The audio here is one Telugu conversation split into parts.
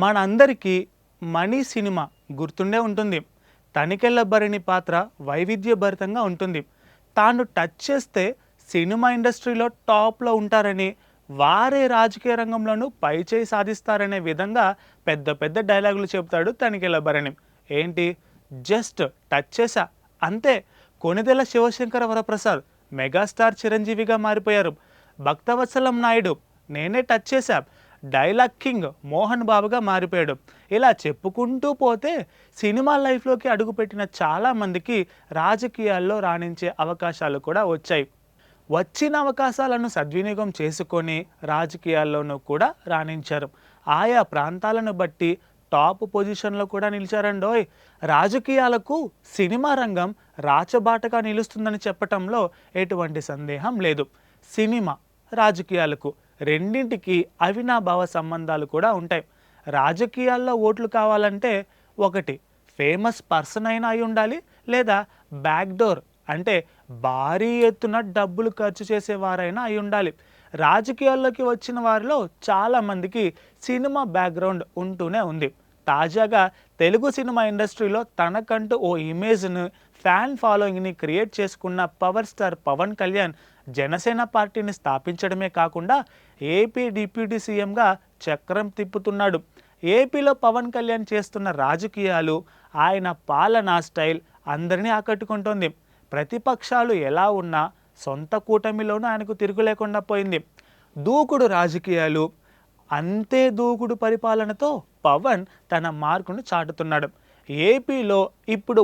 మనందరికీ మనీ సినిమా గుర్తుండే ఉంటుంది. తనికెళ్ళ భరణి పాత్ర వైవిధ్యభరితంగా ఉంటుంది. తాను టచ్ చేస్తే సినిమా ఇండస్ట్రీలో టాప్లో ఉంటారని, వారే రాజకీయ రంగంలోనూ పైచేయి సాధిస్తారనే విధంగా పెద్ద పెద్ద డైలాగులు చెబుతాడు తనికెళ్ళ భరణి. ఏంటి, జస్ట్ టచ్ చేశా అంతే. కొణిదెల శివశంకర వరప్రసాద్ మెగాస్టార్ చిరంజీవిగా మారిపోయారు. భక్తవత్సలం నాయుడు నేనే టచ్ చేశా, డైలాగ్ కింగ్ మోహన్ బాబుగా మారిపోయాడు. ఇలా చెప్పుకుంటూ పోతే సినిమా లైఫ్లోకి అడుగుపెట్టిన చాలామందికి రాజకీయాల్లో రాణించే అవకాశాలు కూడా వచ్చాయి. వచ్చిన అవకాశాలను సద్వినియోగం చేసుకొని రాజకీయాల్లోనూ కూడా రాణించారు. ఆయా ప్రాంతాలను బట్టి టాప్ పొజిషన్లో కూడా నిలిచారండోయ్. రాజకీయాలకు సినిమా రంగం రాచబాటగా నిలుస్తుందని చెప్పటంలో ఎటువంటి సందేహం లేదు. సినిమా రాజకీయాలకు రెండింటికి అవినాభావ సంబంధాలు కూడా ఉంటాయి. రాజకీయాల్లో ఓట్లు కావాలంటే ఒకటి ఫేమస్ పర్సన్ అయినా అయి ఉండాలి, లేదా బ్యాక్డోర్ అంటే భారీ ఎత్తున డబ్బులు ఖర్చు చేసేవారైనా అయి ఉండాలి. రాజకీయాల్లోకి వచ్చిన వారిలో చాలామందికి సినిమా బ్యాక్గ్రౌండ్ ఉంటూనే ఉంది. తాజాగా తెలుగు సినిమా ఇండస్ట్రీలో తనకంటూ ఓ ఇమేజ్ను, ఫ్యాన్ ఫాలోయింగ్ని క్రియేట్ చేసుకున్న పవర్ స్టార్ పవన్ కళ్యాణ్ జనసేన పార్టీని స్థాపించడమే కాకుండా ఏపీ డిప్యూటీ సీఎంగా చక్రం తిప్పుతున్నాడు. ఏపీలో పవన్ కళ్యాణ్ చేస్తున్న రాజకీయాలు, ఆయన పాలనా స్టైల్ అందరినీ ఆకట్టుకుంటోంది. ప్రతిపక్షాలు ఎలా ఉన్నా సొంత కూటమిలోనూ ఆయనకు తిరుగు లేకుండా పోయింది. దూకుడు రాజకీయాలు, అంతే దూకుడు పరిపాలనతో పవన్ తన మార్కును చాటుతున్నాడు. ఏపీలో ఇప్పుడు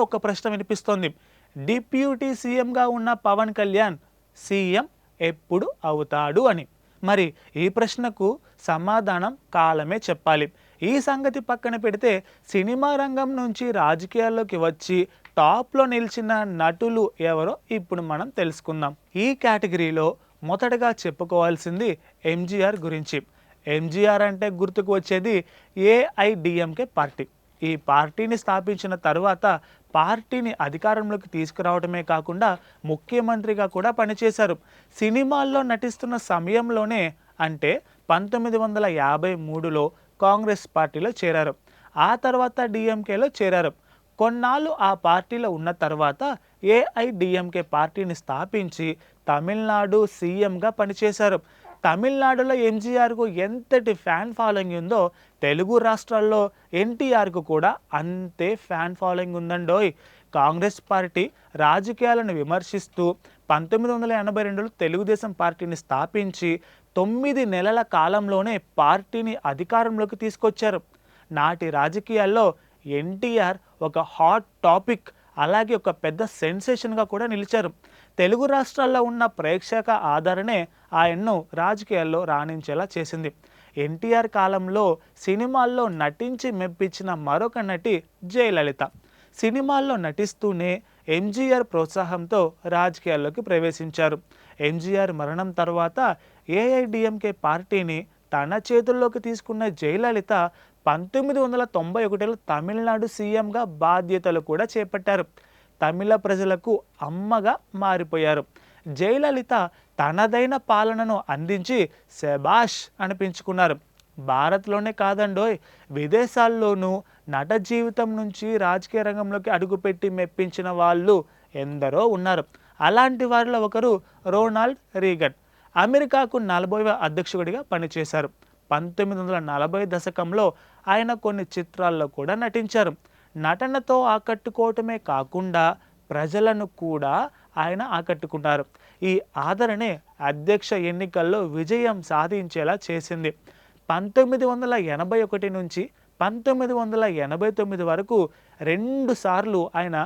ఒక ప్రశ్న వినిపిస్తోంది. డిప్యూటీ సీఎంగా ఉన్న పవన్ కళ్యాణ్ సీఎం ఎప్పుడు అవుతాడు అని. మరి ఈ ప్రశ్నకు సమాధానం కాలమే చెప్పాలి. ఈ సంగతి పక్కన పెడితే సినిమా రంగం నుంచి రాజకీయాల్లోకి వచ్చి టాప్లో నిలిచిన నటులు ఎవరో ఇప్పుడు మనం తెలుసుకుందాం. ఈ కేటగిరీలో మొదటగా చెప్పుకోవాల్సింది ఎంజీఆర్ గురించి. ఎంజీఆర్ అంటే గుర్తుకు వచ్చేది ఏఐడిఎంకే పార్టీ. ఈ పార్టీని స్థాపించిన తరువాత పార్టీని అధికారంలోకి తీసుకురావడమే కాకుండా ముఖ్యమంత్రిగా కూడా పనిచేశారు. సినిమాల్లో నటిస్తున్న సమయంలోనే అంటే 1953లో కాంగ్రెస్ పార్టీలో చేరారు. ఆ తర్వాత డిఎంకేలో చేరారు. కొన్నాళ్ళు ఆ పార్టీలో ఉన్న తర్వాత ఏఐడిఎంకే పార్టీని స్థాపించి తమిళనాడు సీఎంగా పనిచేశారు. తమిళనాడులో ఎంజీఆర్కు ఎంతటి ఫ్యాన్ ఫాలోయింగ్ ఉందో తెలుగు రాష్ట్రాల్లో ఎన్టీఆర్కు కూడా అంతే ఫ్యాన్ ఫాలోయింగ్ ఉందండోయ్. కాంగ్రెస్ పార్టీ రాజకీయాలను విమర్శిస్తూ 1982లో తెలుగుదేశం పార్టీని స్థాపించి 9 నెలల కాలంలోనే పార్టీని అధికారంలోకి తీసుకొచ్చారు. నాటి రాజకీయాల్లో ఎన్టీఆర్ ఒక హాట్ టాపిక్, అలాగే ఒక పెద్ద సెన్సేషన్గా కూడా నిలిచారు. తెలుగు రాష్ట్రాల్లో ఉన్న ప్రేక్షక ఆదరణే ఆయన్ను రాజకీయాల్లో రాణించేలా చేసింది. ఎన్టీఆర్ కాలంలో సినిమాల్లో నటించి మెప్పించిన మరొక నటి జయలలిత. సినిమాల్లో నటిస్తూనే ఎంజీఆర్ ప్రోత్సాహంతో రాజకీయాల్లోకి ప్రవేశించారు. ఎంజీఆర్ మరణం తర్వాత ఏఐడిఎంకే పార్టీని తన చేతుల్లోకి తీసుకున్న జయలలిత 1991లో తమిళనాడు సీఎంగా బాధ్యతలు కూడా చేపట్టారు. తమిళ ప్రజలకు అమ్మగా మారిపోయారు. జయలలిత తనదైన పాలనను అందించి శబాష్ అనిపించుకున్నారు. భారత్లోనే కాదండోయ్, విదేశాల్లోనూ నట జీవితం నుంచి రాజకీయ రంగంలోకి అడుగుపెట్టి మెప్పించిన వాళ్ళు ఎందరో ఉన్నారు. అలాంటి వారిలో ఒకరు రోనాల్డ్ రీగన్. అమెరికాకు 40వ అధ్యక్షుడిగా పనిచేశారు. 1940 దశకంలో ఆయన కొన్ని చిత్రాల్లో కూడా నటించారు. నటనతో ఆకట్టుకోవటమే కాకుండా ప్రజలను కూడా ఆయన ఆకట్టుకున్నారు. ఈ ఆదరణే అధ్యక్ష ఎన్నికల్లో విజయం సాధించేలా చేసింది. 1981 నుంచి 1989 వరకు 2 సార్లు ఆయన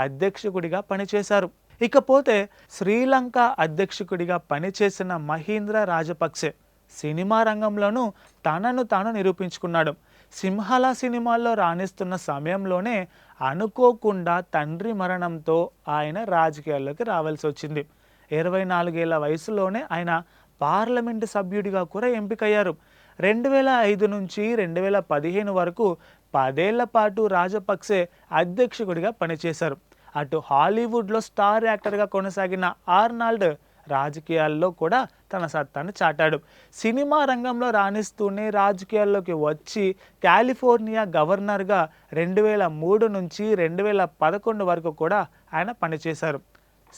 అధ్యక్షుడిగా పనిచేశారు. ఇకపోతే శ్రీలంక అధ్యక్షుడిగా పనిచేసిన మహీంద్ర రాజపక్సే సినిమా రంగంలోనూ తనను తాను నిరూపించుకున్నాడు. సింహళ సినిమాల్లో రాణిస్తున్న సమయంలోనే అనుకోకుండా తండ్రి మరణంతో ఆయన రాజకీయాల్లోకి రావాల్సి వచ్చింది. 24 ఏళ్ల వయసులోనే ఆయన పార్లమెంటు సభ్యుడిగా కూడా ఎంపికయ్యారు. 2005 నుంచి 2015 వరకు 10 ఏళ్ల పాటు రాజపక్సే అధ్యక్షుడిగా పనిచేశారు. అటు హాలీవుడ్లో స్టార్ యాక్టర్గా కొనసాగిన ఆర్నాల్డ్ రాజకీయాల్లో కూడా తన సత్తాను చాటాడు. సినిమా రంగంలో రాణిస్తూనే రాజకీయాల్లోకి వచ్చి కాలిఫోర్నియా గవర్నర్గా 2003 నుంచి 2011 వరకు కూడా ఆయన పనిచేశారు.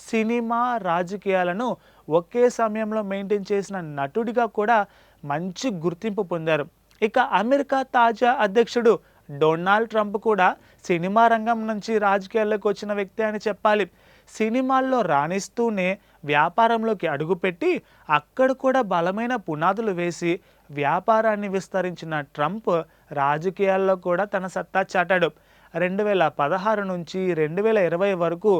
సినిమా రాజకీయాలను ఒకే సమయంలో మెయింటైన్ చేసిన నటుడిగా కూడా మంచి గుర్తింపు పొందారు. ఇక అమెరికా తాజా అధ్యక్షుడు డొనాల్డ్ ట్రంప్ కూడా సినిమా రంగం నుంచి రాజకీయాల్లోకి వచ్చిన వ్యక్తి అని చెప్పాలి. సినిమాల్లో రాణిస్తూనే వ్యాపారంలోకి అడుగుపెట్టి అక్కడ కూడా బలమైన పునాదులు వేసి వ్యాపారాన్ని విస్తరించిన ట్రంప్ రాజకీయాల్లో కూడా తన సత్తా చాటాడు. 2016 నుంచి 2020 వరకు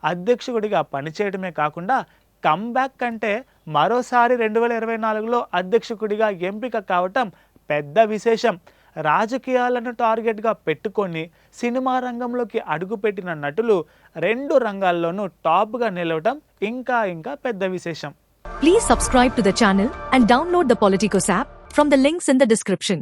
అధ్యక్షుడిగా పనిచేయడమే కాకుండా కమ్బ్యాక్ కంటే మరోసారి 2024లో అధ్యక్షుడిగా ఎంపిక కావటం పెద్ద విశేషం. రాజకీయాలను టార్గెట్గా పెట్టుకొని సినిమా రంగంలోకి అడుగుపెట్టిన నటులు 2 రంగాల్లోనూ టాప్గా నిలవటం ఇంకా పెద్ద విశేషం. Please subscribe to the channel and download the Politicos app from the links in the description.